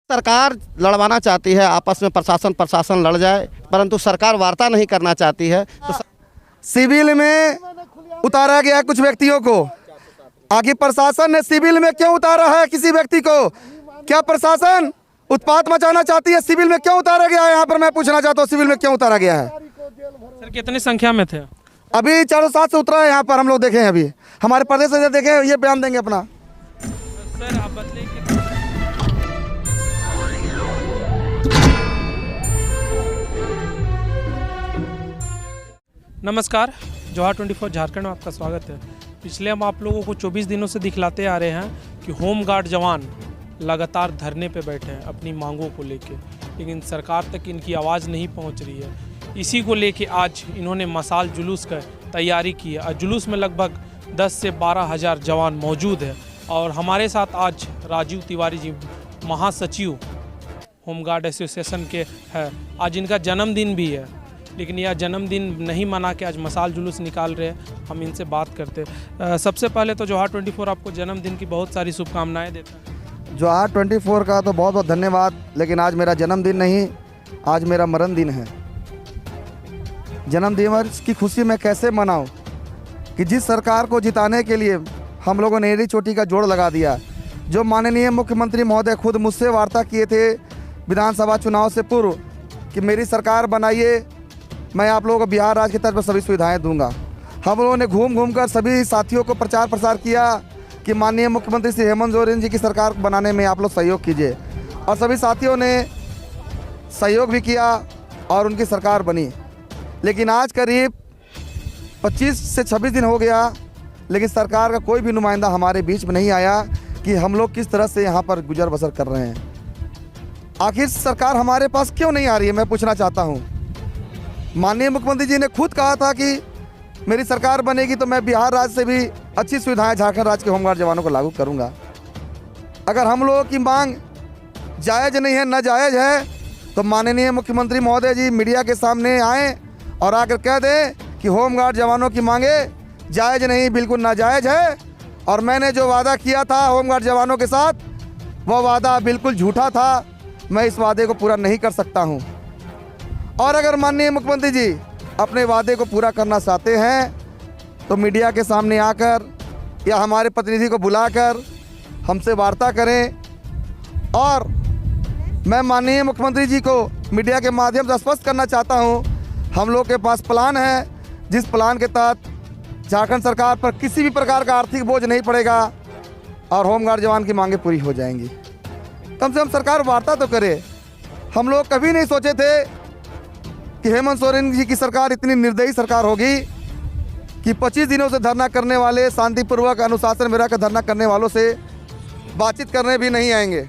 सरकार लड़वाना चाहती है, आपस में प्रशासन लड़ जाए, परंतु सरकार वार्ता नहीं करना चाहती है। तो सिविल में उतारा गया कुछ व्यक्तियों को। आखिर प्रशासन ने सिविल में क्यों उतारा है किसी व्यक्ति को? क्या प्रशासन उत्पात मचाना चाहती है? सिविल में क्यों उतारा गया है? यहाँ पर मैं पूछना चाहता हूँ, सिविल में क्यों उतारा गया है? सर कितनी संख्या में थे? अभी 407 से उतरा है यहाँ पर, हम लोग देखें। अभी हमारे प्रदेश से देखें, ये बयान देंगे अपना। सर आप बदले नमस्कार, जवाहर 24 झारखंड में आपका स्वागत है। पिछले हम आप लोगों को 24 दिनों से दिखलाते आ रहे हैं कि होमगार्ड जवान लगातार धरने पे बैठे हैं अपनी मांगों को लेके, लेकिन सरकार तक इनकी आवाज़ नहीं पहुंच रही है। इसी को लेके आज इन्होंने मसाल जुलूस का तैयारी की है और जुलूस में लगभग 10 से 12 हज़ार जवान मौजूद है। और हमारे साथ आज राजीव तिवारी जी, महासचिव होमगार्ड एसोसिएशन के हैं। आज इनका जन्मदिन भी है, लेकिन यह जन्मदिन नहीं मना के आज मसाल जुलूस निकाल रहे हैं। हम इनसे बात करते हैं। सबसे पहले तो जवाहर 24 आपको जन्मदिन की बहुत सारी शुभकामनाएं देता है। जवाहर 24 का तो बहुत बहुत धन्यवाद, लेकिन आज मेरा जन्मदिन नहीं, आज मेरा मरण दिन है। जन्मदिन की खुशी मैं कैसे मनाऊं कि जिस सरकार को जिताने के लिए हम लोगों ने एड़ी चोटी का जोड़ लगा दिया, जो माननीय मुख्यमंत्री महोदय खुद मुझसे वार्ता किए थे विधानसभा चुनाव से पूर्व कि मेरी सरकार बनाइए, मैं आप लोगों को बिहार राज्य की तरफ से सभी सुविधाएं दूंगा। हम लोगों ने घूम घूम कर सभी साथियों को प्रचार प्रसार किया कि माननीय मुख्यमंत्री श्री हेमंत सोरेन जी की सरकार बनाने में आप लोग सहयोग कीजिए, और सभी साथियों ने सहयोग भी किया और उनकी सरकार बनी। लेकिन आज करीब 25 से 26 दिन हो गया, लेकिन सरकार का कोई भी नुमाइंदा हमारे बीच में नहीं आया कि हम लोग किस तरह से यहाँ पर गुजर बसर कर रहे हैं। आखिर सरकार हमारे पास क्यों नहीं आ रही है, मैं पूछना चाहता हूँ। माननीय मुख्यमंत्री जी ने खुद कहा था कि मेरी सरकार बनेगी तो मैं बिहार राज्य से भी अच्छी सुविधाएं झारखंड राज्य के होमगार्ड जवानों को लागू करूंगा। अगर हम लोगों की मांग जायज़ नहीं है, नाजायज़ है, तो माननीय मुख्यमंत्री महोदय जी मीडिया के सामने आएँ और आकर कह दें कि होमगार्ड जवानों की मांगे जायज़ नहीं, बिल्कुल नाजायज़ है, और मैंने जो वादा किया था होमगार्ड जवानों के साथ, वह वादा बिल्कुल झूठा था। मैं इस वादे को पूरा नहीं कर सकता हूँ। और अगर माननीय मुख्यमंत्री जी अपने वादे को पूरा करना चाहते हैं तो मीडिया के सामने आकर या हमारे प्रतिनिधि को बुलाकर हमसे वार्ता करें। और मैं माननीय मुख्यमंत्री जी को मीडिया के माध्यम से स्पष्ट करना चाहता हूं, हम लोग के पास प्लान है, जिस प्लान के तहत झारखंड सरकार पर किसी भी प्रकार का आर्थिक बोझ नहीं पड़ेगा और होमगार्ड जवान की मांगें पूरी हो जाएंगी। कम से कम सरकार वार्ता तो करे। हम लोग कभी नहीं सोचे थे कि हेमंत सोरेन जी की सरकार इतनी निर्दयी सरकार होगी कि 25 दिनों से धरना करने वाले, शांतिपूर्वक अनुशासन में रहकर धरना करने वालों से बातचीत करने भी नहीं आएंगे।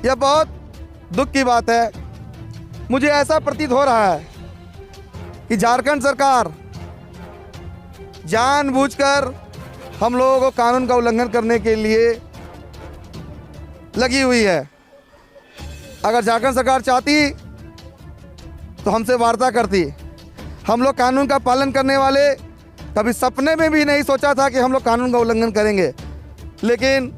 यह बहुत दुख की बात है। मुझे ऐसा प्रतीत हो रहा है कि झारखंड सरकार जानबूझकर हम लोगों को कानून का उल्लंघन करने के लिए लगी हुई है। अगर झारखंड सरकार चाहती तो हमसे वार्ता करती। हम लोग कानून का पालन करने वाले कभी सपने में भी नहीं सोचा था कि हम लोग कानून का उल्लंघन करेंगे, लेकिन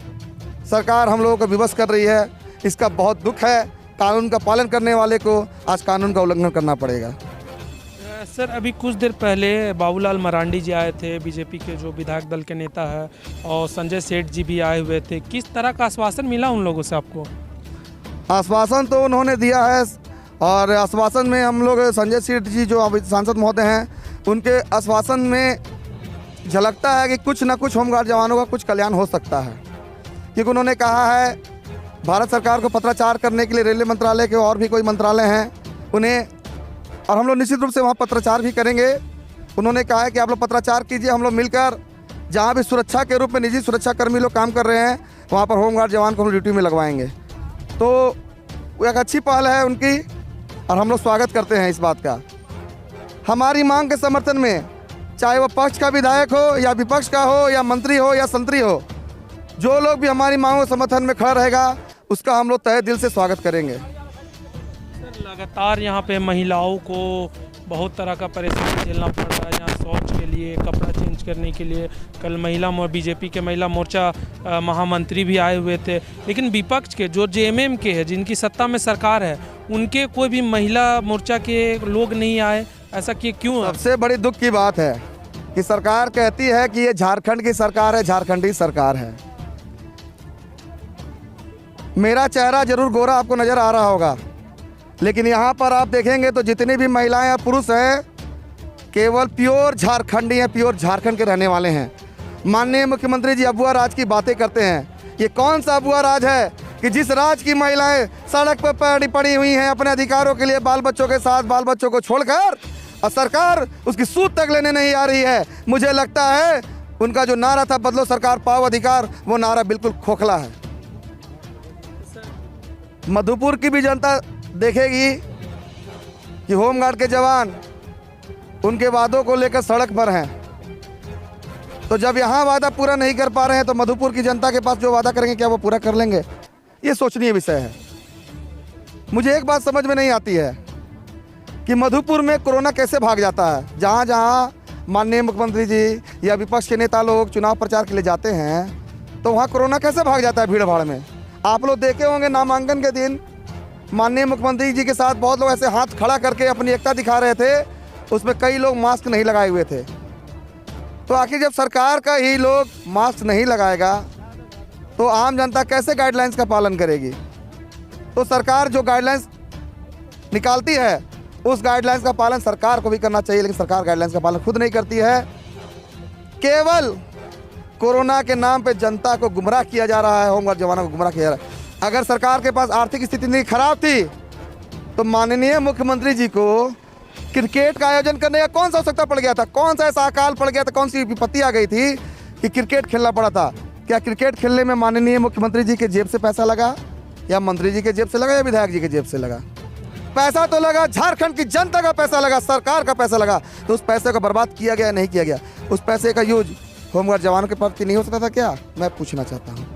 सरकार हम लोगों को विवश कर रही है। इसका बहुत दुख है। कानून का पालन करने वाले को आज कानून का उल्लंघन करना पड़ेगा। सर अभी कुछ देर पहले बाबूलाल मरांडी जी आए थे, बीजेपी के जो विधायक दल के नेता है, और संजय सेठ जी भी आए हुए थे। किस तरह का आश्वासन मिला उन लोगों से आपको? आश्वासन तो उन्होंने दिया है, और आश्वासन में हम लोग संजय सेठ जी जो अभी सांसद महोदय हैं, उनके आश्वासन में झलकता है कि कुछ न कुछ होमगार्ड जवानों का कुछ कल्याण हो सकता है। क्योंकि उन्होंने कहा है भारत सरकार को पत्राचार करने के लिए रेलवे मंत्रालय के और भी कोई मंत्रालय हैं उन्हें, और हम लोग निश्चित रूप से वहाँ पत्राचार भी करेंगे। उन्होंने कहा है कि आप लोग पत्राचार कीजिए, हम लोग मिलकर जहाँ भी सुरक्षा के रूप में निजी सुरक्षाकर्मी लोग काम कर रहे हैं वहाँ पर होमगार्ड जवान को हम ड्यूटी में लगवाएंगे। तो वो एक अच्छी पहल है उनकी, और हम लोग स्वागत करते हैं इस बात का। हमारी मांग के समर्थन में चाहे वो पक्ष का विधायक हो या विपक्ष का हो या मंत्री हो या संतरी हो, जो लोग भी हमारी मांगों के समर्थन में खड़ा रहेगा उसका हम लोग तहे दिल से स्वागत करेंगे। सर लगातार यहाँ पे महिलाओं को बहुत तरह का परेशानी झेलना पड़ रहा है। यहाँ शौच के लिए, कपड़ा चेंज करने के लिए। कल बीजेपी के महिला मोर्चा महामंत्री भी आए हुए थे, लेकिन विपक्ष के जो जेएमएम के हैं, जिनकी सत्ता में सरकार है, उनके कोई भी महिला मोर्चा के लोग नहीं आए। ऐसा क्यों है? सबसे बड़ी दुख की बात है कि सरकार कहती है कि ये झारखंड की सरकार है, झारखंडी सरकार है। मेरा चेहरा जरूर गोरा आपको नज़र आ रहा होगा, लेकिन यहाँ पर आप देखेंगे तो जितनी भी महिलाएं या पुरुष हैं केवल प्योर झारखंडी हैं, प्योर झारखंड के रहने वाले हैं। माननीय मुख्यमंत्री जी अबुआ राज की बातें करते हैं। ये कौन सा अबुआ राज है कि जिस राज की महिलाएं सड़क पर पड़ी हुई हैं अपने अधिकारों के लिए, बाल बच्चों के साथ, बाल बच्चों को छोड़कर, और सरकार उसकी सूद तक लेने नहीं आ रही है। मुझे लगता है उनका जो नारा था बदलो सरकार पाओ अधिकार, वो नारा बिल्कुल खोखला है। मधुपुर की भी जनता देखेगी कि होमगार्ड के जवान उनके वादों को लेकर सड़क पर हैं, तो जब यहाँ वादा पूरा नहीं कर पा रहे हैं तो मधुपुर की जनता के पास जो वादा करेंगे क्या वो पूरा कर लेंगे? ये सोचनीय विषय है। मुझे एक बात समझ में नहीं आती है कि मधुपुर में कोरोना कैसे भाग जाता है। जहाँ जहाँ माननीय मुख्यमंत्री जी या विपक्ष के नेता लोग चुनाव प्रचार के लिए जाते हैं तो वहाँ कोरोना कैसे भाग जाता है भीड़ भाड़ में। आप लोग देखे होंगे नामांकन के दिन माननीय मुख्यमंत्री जी के साथ बहुत लोग ऐसे हाथ खड़ा करके अपनी एकता दिखा रहे थे, उसमें कई लोग मास्क नहीं लगाए हुए थे। तो आखिर जब सरकार का ही लोग मास्क नहीं लगाएगा तो आम जनता कैसे गाइडलाइंस का पालन करेगी? तो सरकार जो गाइडलाइंस निकालती है उस गाइडलाइंस का पालन सरकार को भी करना चाहिए, लेकिन सरकार गाइडलाइंस का पालन खुद नहीं करती है। केवल कोरोना के नाम पे जनता को गुमराह किया जा रहा है, होमगार्ड जवानों को गुमराह किया जा रहा है। अगर सरकार के पास आर्थिक स्थिति नहीं खराब थी तो माननीय मुख्यमंत्री जी को क्रिकेट का आयोजन करने का कौन सा आवश्यकता पड़ गया था? कौन सा ऐसा अकाल पड़ गया था, कौन सी विपत्ति आ गई थी कि क्रिकेट खेलना पड़ा था? क्या क्रिकेट खेलने में माननीय मुख्यमंत्री जी के जेब से पैसा लगा, या मंत्री जी के जेब से लगा, या विधायक जी के जेब से लगा? पैसा तो लगा, झारखंड की जनता का पैसा लगा, सरकार का पैसा लगा। तो उस पैसे को बर्बाद किया गया, नहीं किया गया? उस पैसे का यूज होमगार्ड जवानों के प्रति नहीं हो सकता था क्या? मैं पूछना चाहता हूँ।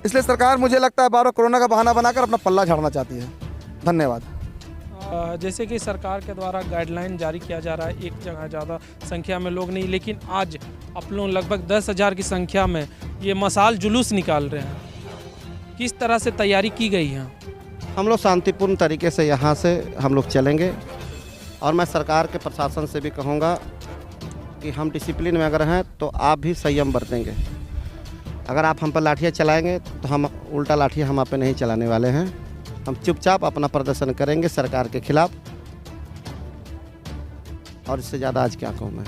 इसलिए सरकार मुझे लगता है बार-बार कोरोना का बहाना बनाकर अपना पल्ला झाड़ना चाहती है। धन्यवाद। जैसे कि सरकार के द्वारा गाइडलाइन जारी किया जा रहा है, एक जगह ज़्यादा संख्या में लोग नहीं, लेकिन आज आप लोग लगभग 10,000 की संख्या में ये मसाल जुलूस निकाल रहे हैं। किस तरह से तैयारी की गई है? हम लोग शांतिपूर्ण तरीके से यहाँ से हम लोग चलेंगे, और मैं सरकार के प्रशासन से भी कहूँगा कि हम डिसिप्लिन में अगर हैं तो आप भी संयम बरतेंगे। अगर आप हम पर लाठियाँ चलाएंगे तो हम उल्टा लाठियाँ हम आप पे नहीं चलाने वाले हैं। हम चुपचाप अपना प्रदर्शन करेंगे सरकार के खिलाफ, और इससे ज़्यादा आज क्या कहूँ मैं।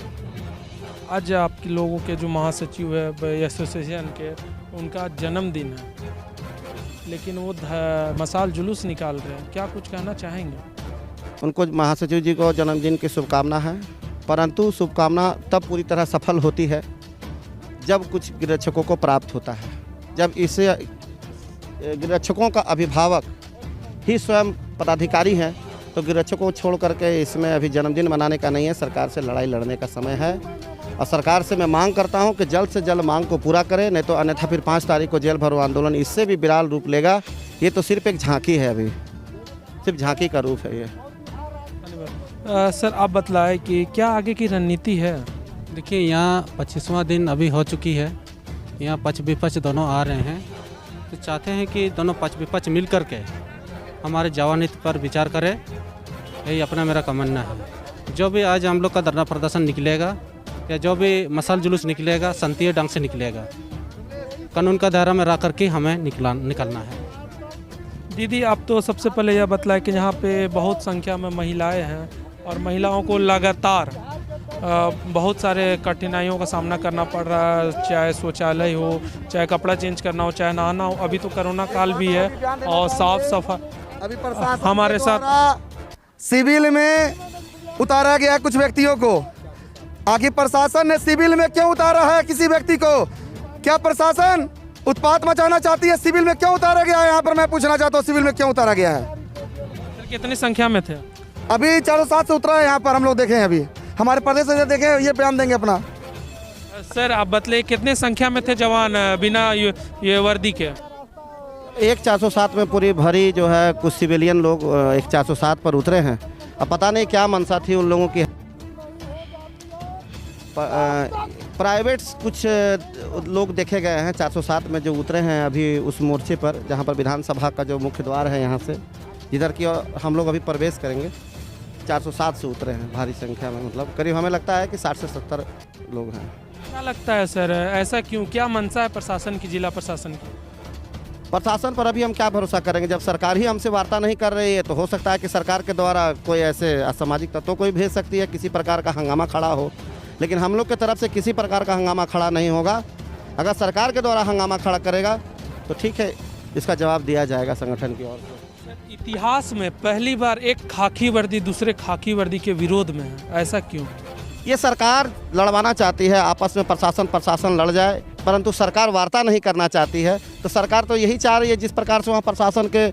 आज आपके लोगों के जो महासचिव है एसोसिएशन के, उनका जन्मदिन है, लेकिन वो मसाल जुलूस निकाल रहे हैं, क्या कुछ कहना चाहेंगे? उनको महासचिव जी को जन्मदिन की शुभकामना है, परंतु शुभकामना तब पूरी तरह सफल होती है जब कुछ गृहरक्षकों को प्राप्त होता है। जब इसे गृहरक्षकों का अभिभावक ही स्वयं पदाधिकारी हैं तो गृहरक्षकों को छोड़ करके इसमें अभी जन्मदिन मनाने का नहीं है, सरकार से लड़ाई लड़ने का समय है। और सरकार से मैं मांग करता हूं कि जल्द से जल्द मांग को पूरा करें, नहीं तो अन्यथा फिर 5 तारीख को जेल भरो आंदोलन इससे भी विराल रूप लेगा। ये तो सिर्फ एक झांकी है, अभी सिर्फ झांकी का रूप है ये। सर आप बतलाएं कि क्या आगे की रणनीति है? देखिए, यहाँ 25वां दिन अभी हो चुकी है। यहाँ पक्ष विपक्ष दोनों आ रहे हैं, तो चाहते हैं कि दोनों पक्ष विपक्ष मिल कर के हमारे जवान हित पर विचार करें। यही अपना मेरा कमन्ना है। जो भी आज हम लोग का धरना प्रदर्शन निकलेगा या जो भी मसाल जुलूस निकलेगा, शांतिपूर्ण ढंग से निकलेगा। कानून का दायरा में रह करके हमें निकलना है। दीदी, आप तो सबसे पहले यह बतलाएं कि यहाँ पे बहुत संख्या में महिलाएं हैं और महिलाओं को लगातार बहुत सारे कठिनाइयों का सामना करना पड़ रहा है, चाहे शौचालय हो, चाहे कपड़ा चेंज करना हो, चाहे नहाना हो। अभी तो कोरोना काल भी है और साफ सफाई अभी प्रशासन हमारे साथ सिविल में उतारा गया कुछ व्यक्तियों को। आखिर प्रशासन ने सिविल में क्यों उतारा है किसी व्यक्ति को? क्या प्रशासन उत्पात मचाना चाहती है? सिविल में क्यों उतारा गया है? यहाँ पर मैं पूछना चाहता हूँ, सिविल में क्यों उतारा गया है? कितनी संख्या में थे? अभी 407 से उतरा है यहाँ पर, हम लोग देखें। अभी हमारे प्रदेश से देखें, ये बयान देंगे अपना। सर आप बतले कितने संख्या में थे जवान बिना ये वर्दी के? एक 407 में पूरी भरी जो है, कुछ सिविलियन लोग एक 407 पर उतरे हैं। अब पता नहीं क्या मंशा थी उन लोगों की, प्राइवेट कुछ लोग देखे गए हैं 407 में जो उतरे हैं अभी उस मोर्चे पर, जहां पर विधानसभा का जो मुख्य द्वार है यहाँ से जिधर की हम लोग अभी प्रवेश करेंगे, 407 से उतरे हैं भारी संख्या में, मतलब करीब हमें लगता है कि 60 से 70 लोग हैं। क्या लगता है सर, ऐसा क्यों, क्या मंशा है प्रशासन की, जिला प्रशासन की? प्रशासन पर अभी हम क्या भरोसा करेंगे जब सरकार ही हमसे वार्ता नहीं कर रही है। तो हो सकता है कि सरकार के द्वारा कोई ऐसे असामाजिक तत्वों को भी भेज सकती है, किसी प्रकार का हंगामा खड़ा हो, लेकिन हम लोग की तरफ से किसी प्रकार का हंगामा खड़ा नहीं होगा। अगर सरकार के द्वारा हंगामा खड़ा करेगा तो ठीक है, इसका जवाब दिया जाएगा संगठन की ओर से। इतिहास में पहली बार एक खाकी वर्दी दूसरे खाकी वर्दी के विरोध में है, ऐसा क्यों? ये सरकार लड़वाना चाहती है, आपस में प्रशासन लड़ जाए, परंतु सरकार वार्ता नहीं करना चाहती है। तो सरकार तो यही चाह रही है, जिस प्रकार से वहाँ प्रशासन के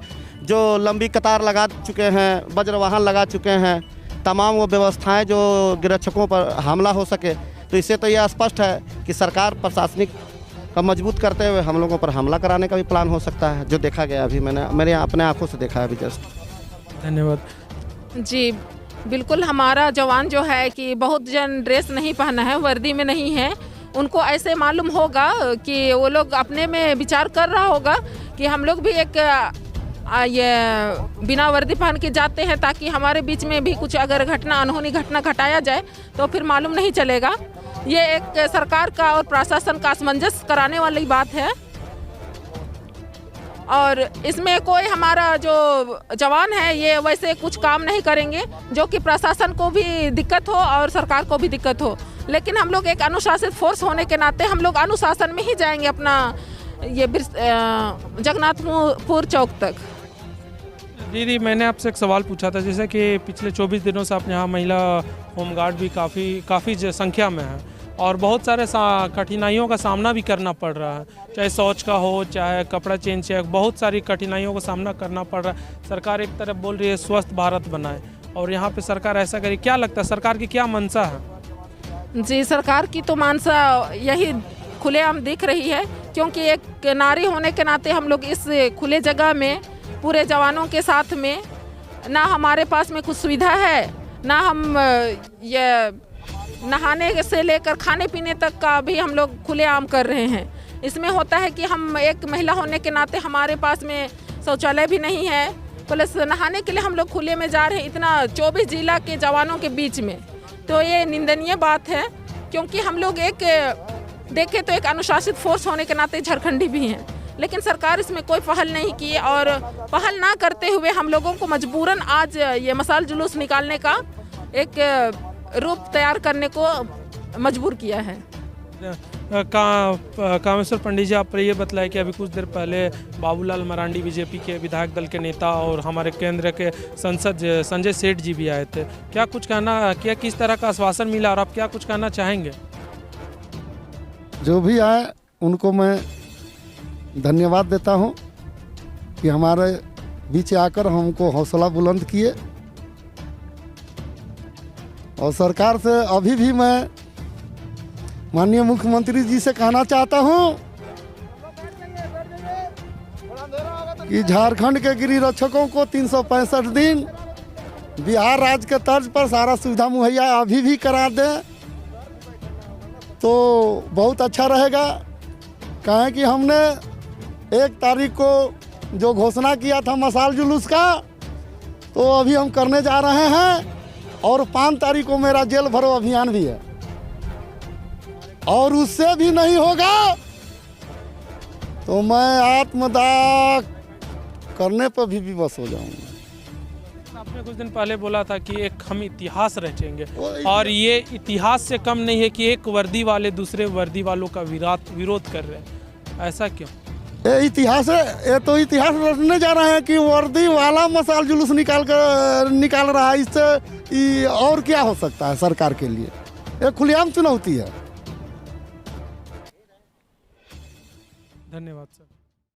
जो लंबी कतार लगा चुके हैं, वज्र वाहन लगा चुके हैं, तमाम वो व्यवस्थाएं जो गिरक्षकों पर हमला हो सके, तो इससे तो यह स्पष्ट है कि सरकार प्रशासनिक का मजबूत करते हुए हम लोगों पर हमला कराने का भी प्लान हो सकता है, जो देखा गया अभी मेरे अपने आंखों से देखा है अभी जस्ट। धन्यवाद जी बिल्कुल। हमारा जवान जो है कि बहुत जन ड्रेस नहीं पहना है, वर्दी में नहीं है, उनको ऐसे मालूम होगा कि वो लोग अपने में विचार कर रहा होगा कि हम लोग भी एक ये बिना वर्दी पहन के जाते हैं ताकि हमारे बीच में भी कुछ अगर अनहोनी घटना घटाया जाए तो फिर मालूम नहीं चलेगा। ये एक सरकार का और प्रशासन का असमंजस कराने वाली बात है, और इसमें कोई हमारा जो जवान है ये वैसे कुछ काम नहीं करेंगे जो कि प्रशासन को भी दिक्कत हो और सरकार को भी दिक्कत हो। लेकिन हम लोग एक अनुशासित फोर्स होने के नाते हम लोग अनुशासन में ही जाएंगे अपना ये जगन्नाथपुर चौक तक। दीदी, मैंने आपसे एक सवाल पूछा था, जैसे कि पिछले 24 दिनों से आप यहाँ महिला होमगार्ड भी काफ़ी संख्या में है और बहुत सारे कठिनाइयों का सामना भी करना पड़ रहा है, चाहे शौच का हो, चाहे कपड़ा चेंज, चाहे बहुत सारी कठिनाइयों का सामना करना पड़ रहा है। सरकार एक तरफ बोल रही है स्वस्थ भारत बनाए और यहाँ पे सरकार ऐसा करे, क्या लगता है सरकार की क्या मंशा है? जी, सरकार की तो मंशा यही खुलेआम दिख रही है, क्योंकि एक नारी होने के नाते हम लोग इस खुले जगह में पूरे जवानों के साथ में, ना हमारे पास में कुछ सुविधा है, ना हम ये नहाने से लेकर खाने पीने तक का भी हम लोग खुलेआम कर रहे हैं। इसमें होता है कि हम एक महिला होने के नाते हमारे पास में शौचालय भी नहीं है, प्लस नहाने के लिए हम लोग खुले में जा रहे हैं, इतना 24 जिला के जवानों के बीच में। तो ये निंदनीय बात है, क्योंकि हम लोग एक देखें तो एक अनुशासित फोर्स होने के नाते झारखंडी भी हैं, लेकिन सरकार इसमें कोई पहल नहीं की, और पहल ना करते हुए हम लोगों को मजबूरन आज ये मसाल जुलूस निकालने का एक रूप तैयार करने को मजबूर किया है। कामेश्वर पंडित जी, आप ये बताएं कि अभी कुछ देर पहले बाबूलाल मरांडी बीजेपी के विधायक दल के नेता और हमारे केंद्र के सांसद संजय सेठ जी भी आए थे, क्या कुछ कहना, क्या किस तरह का आश्वासन मिला और आप क्या कुछ कहना चाहेंगे? जो भी आए उनको मैं धन्यवाद देता हूं कि हमारे बीच आकर हमको हौसला बुलंद किए, और सरकार से अभी भी मैं माननीय मुख्यमंत्री जी से कहना चाहता हूं कि झारखंड के गृह रक्षकों को 365 दिन बिहार राज्य के तर्ज पर सारा सुविधा मुहैया अभी भी करा दें तो बहुत अच्छा रहेगा। कहें कि हमने 1 तारीख को जो घोषणा किया था मसाल जुलूस का, तो अभी हम करने जा रहे हैं, और 5 तारीख को मेरा जेल भरो अभियान भी है, और उससे भी नहीं होगा तो मैं आत्मदाह करने पर भी विवश हो जाऊंगा। आपने कुछ दिन पहले बोला था कि एक हम इतिहास रचेंगे, और ये इतिहास से कम नहीं है कि एक वर्दी वाले दूसरे वर्दी वालों का विरोध कर रहे हैं, ऐसा क्यों? ये इतिहास है, ये तो इतिहास रचने जा रहे हैं कि वर्दी वाला मसाल जुलूस निकाल रहा है। इससे और क्या हो सकता है सरकार के लिए? ये खुलेआम चुनौती है। धन्यवाद सर।